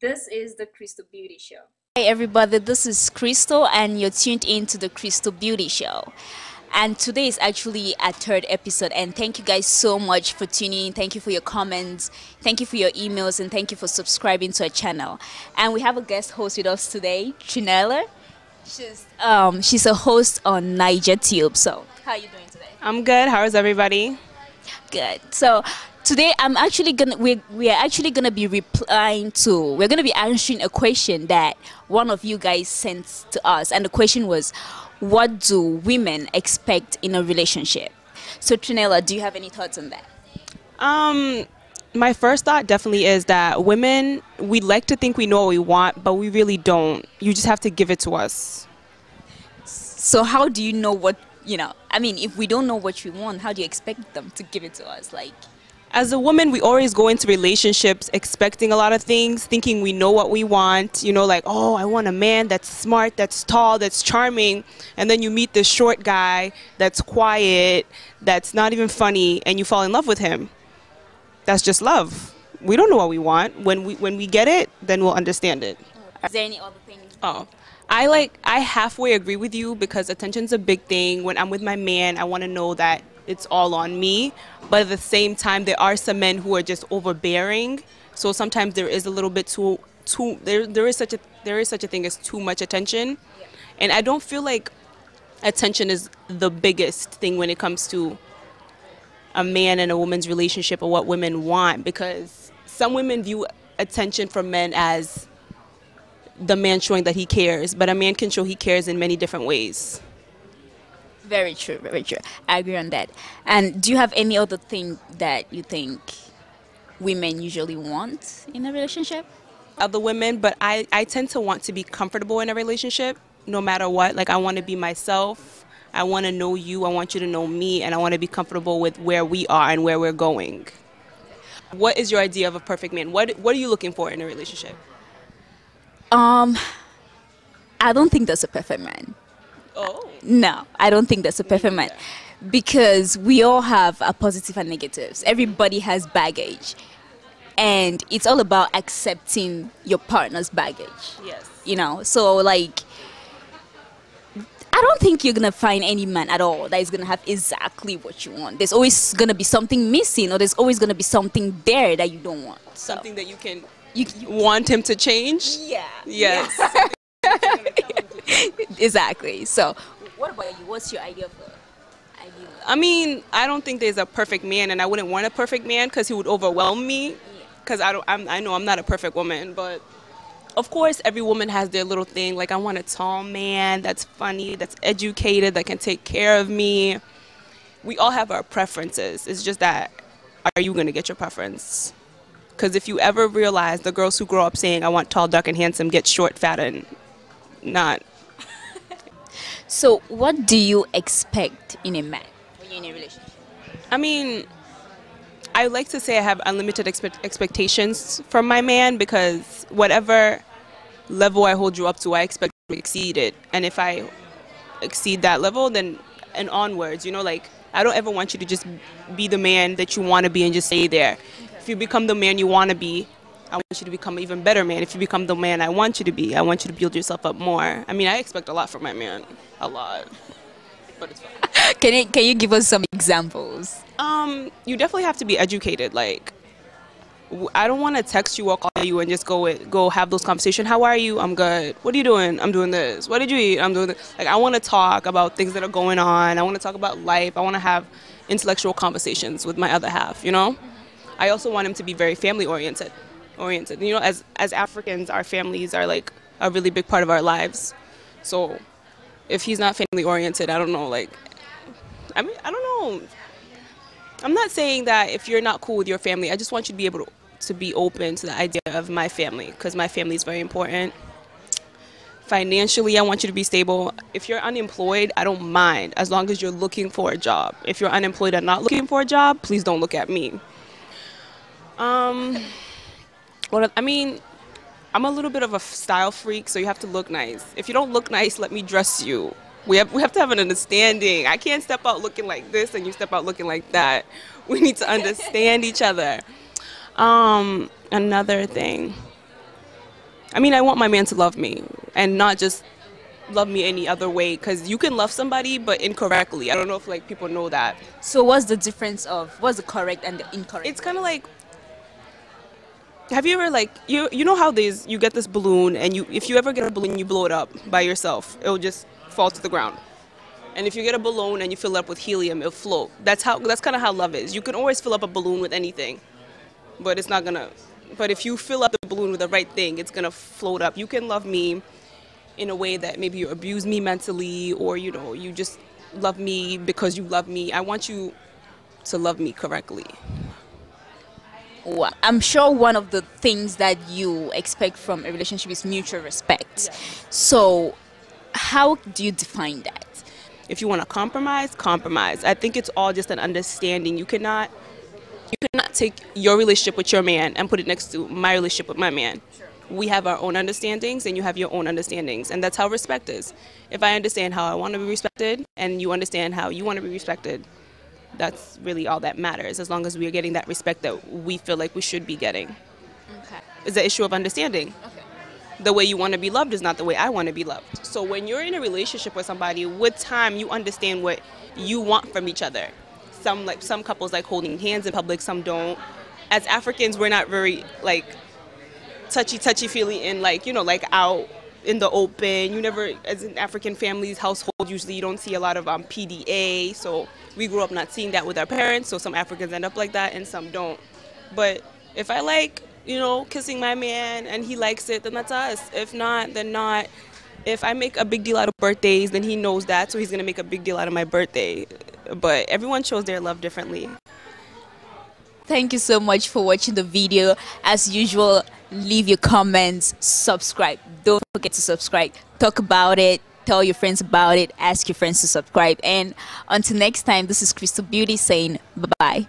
This is the Crystal Beauty Show. Hey everybody, this is Crystal and you're tuned in to the Crystal Beauty Show. And today is actually a third episode, and thank you guys so much for tuning in. Thank you for your comments, thank you for your emails, and thank you for subscribing to our channel. And we have a guest host with us today, Trinella. She's a host on Niger Tube. So how are you doing today? I'm good. How is everybody? Good. So today we're actually gonna be we're gonna be answering a question that one of you guys sent to us, and the question was, what do women expect in a relationship? So Trinella, do you have any thoughts on that? My first thought definitely is that women, we like to think we know what we want, but we really don't. You just have to give it to us. So how do you know what, I mean, if we don't know what we want, how do you expect them to give it to us? Like, as a woman, we always go into relationships expecting a lot of things, thinking we know what we want, like, oh, I want a man that's smart, that's tall, that's charming, and then you meet this short guy that's quiet, that's not even funny, and you fall in love with him. That's just love. We don't know what we want. When we get it, then we'll understand it. Is there any other thing? Oh, I halfway agree with you, because attention's a big thing. When I'm with my man, I want to know that it's all on me, but at the same time there are some men who are just overbearing, so sometimes there is a little bit there is such a thing as too much attention. And I don't feel like attention is the biggest thing when it comes to a man and a woman's relationship, or what women want, because some women view attention from men as the man showing that he cares, but a man can show he cares in many different ways. Very true, very true. I agree on that. And do you have any other thing that you think women usually want in a relationship? Other women, but I tend to want to be comfortable in a relationship no matter what. Like, I want to be myself. I want to know you. I want you to know me. And I want to be comfortable with where we are and where we're going. What is your idea of a perfect man? What are you looking for in a relationship? I don't think there's a perfect man. Oh. No, I don't think that's a perfect man, because we all have a positive and negatives. Everybody has baggage, and it's all about accepting your partner's baggage. Yes. So like, I don't think you're gonna find any man at all that is gonna have exactly what you want. There's always gonna be something missing, or there's always gonna be something there that you don't want. So. Something that you want him to change? Yeah. Yes. Exactly. So, what about you? What's your idea of ideal? I mean, I don't think there's a perfect man, and I wouldn't want a perfect man because he would overwhelm me. Because I know I'm not a perfect woman, but of course every woman has their little thing. Like, I want a tall man that's funny, that's educated, that can take care of me. We all have our preferences. It's just that, are you going to get your preference? Because if you ever realize the girls who grow up saying, I want tall, dark, and handsome, get short, fat, and not. So what do you expect in a man when you're in a relationship? I mean, I like to say I have unlimited expectations from my man, because whatever level I hold you up to, I expect to exceed it. And if I exceed that level, then and onwards, like, I don't ever want you to just be the man that you want to be and just stay there. Okay. If you become the man you want to be, I want you to become an even better man. If you become the man I want you to be, I want you to build yourself up more. I mean, I expect a lot from my man. A lot. But it's fine. Can you give us some examples? You definitely have to be educated. Like, I don't want to text you or call you and just go have those conversations. How are you? I'm good. What are you doing? I'm doing this. What did you eat? I'm doing this. Like, I want to talk about things that are going on. I want to talk about life. I want to have intellectual conversations with my other half, I also want him to be very family oriented. As Africans, our families are like a really big part of our lives. So if he's not family oriented, I don't know, I don't know. I'm not saying that if you're not cool with your family, I just want you to be able to be open to the idea of my family, because my family is very important. Financially, I want you to be stable. If you're unemployed, I don't mind, as long as you're looking for a job. If you're unemployed and not looking for a job, please don't look at me. I'm a little bit of a style freak, so you have to look nice. If you don't look nice, let me dress you. We have to have an understanding. I can't step out looking like this and you step out looking like that. We need to understand each other. Another thing. I mean, I want my man to love me and not just love me any other way, because you can love somebody but incorrectly. I don't know if like people know that. So what's the difference of what's the correct and the incorrect? It's kind of like, have you ever like you know how there's you get this balloon, and you if you ever get a balloon you blow it up by yourself, it'll just fall to the ground. And if you get a balloon and you fill it up with helium, it'll float. That's kind of how love is. You can always fill up a balloon with anything, but it's not gonna. But if you fill up the balloon with the right thing, it's gonna float up. You can love me in a way that maybe you abuse me mentally, or you know, you just love me because you love me. I want you to love me correctly. Well, I'm sure one of the things that you expect from a relationship is mutual respect. Yeah. So how do you define that? If you want to compromise, compromise. I think it's all just an understanding. You cannot take your relationship with your man and put it next to my relationship with my man. Sure. We have our own understandings and you have your own understandings, and that's how respect is. If I understand how I want to be respected and you understand how you want to be respected, that's really all that matters, as long as we are getting that respect that we feel like we should be getting. Okay. It's an issue of understanding. Okay. The way you want to be loved is not the way I want to be loved. So when you're in a relationship with somebody, with time you understand what you want from each other. Some couples like holding hands in public, some don't. As Africans, we're not very like touchy feely in like, you know, like out in the open. You never, as an African family's household, usually you don't see a lot of PDA. So we grew up not seeing that with our parents. So some Africans end up like that and some don't. But if I like, you know, kissing my man and he likes it, then that's us. If not, then not. If I make a big deal out of birthdays, then he knows that, so he's going to make a big deal out of my birthday. But everyone shows their love differently. Thank you so much for watching the video. As usual, leave your comments, subscribe. Don't forget to subscribe. Talk about it. Tell your friends about it. Ask your friends to subscribe. And until next time, this is Crystal Beauty saying bye-bye.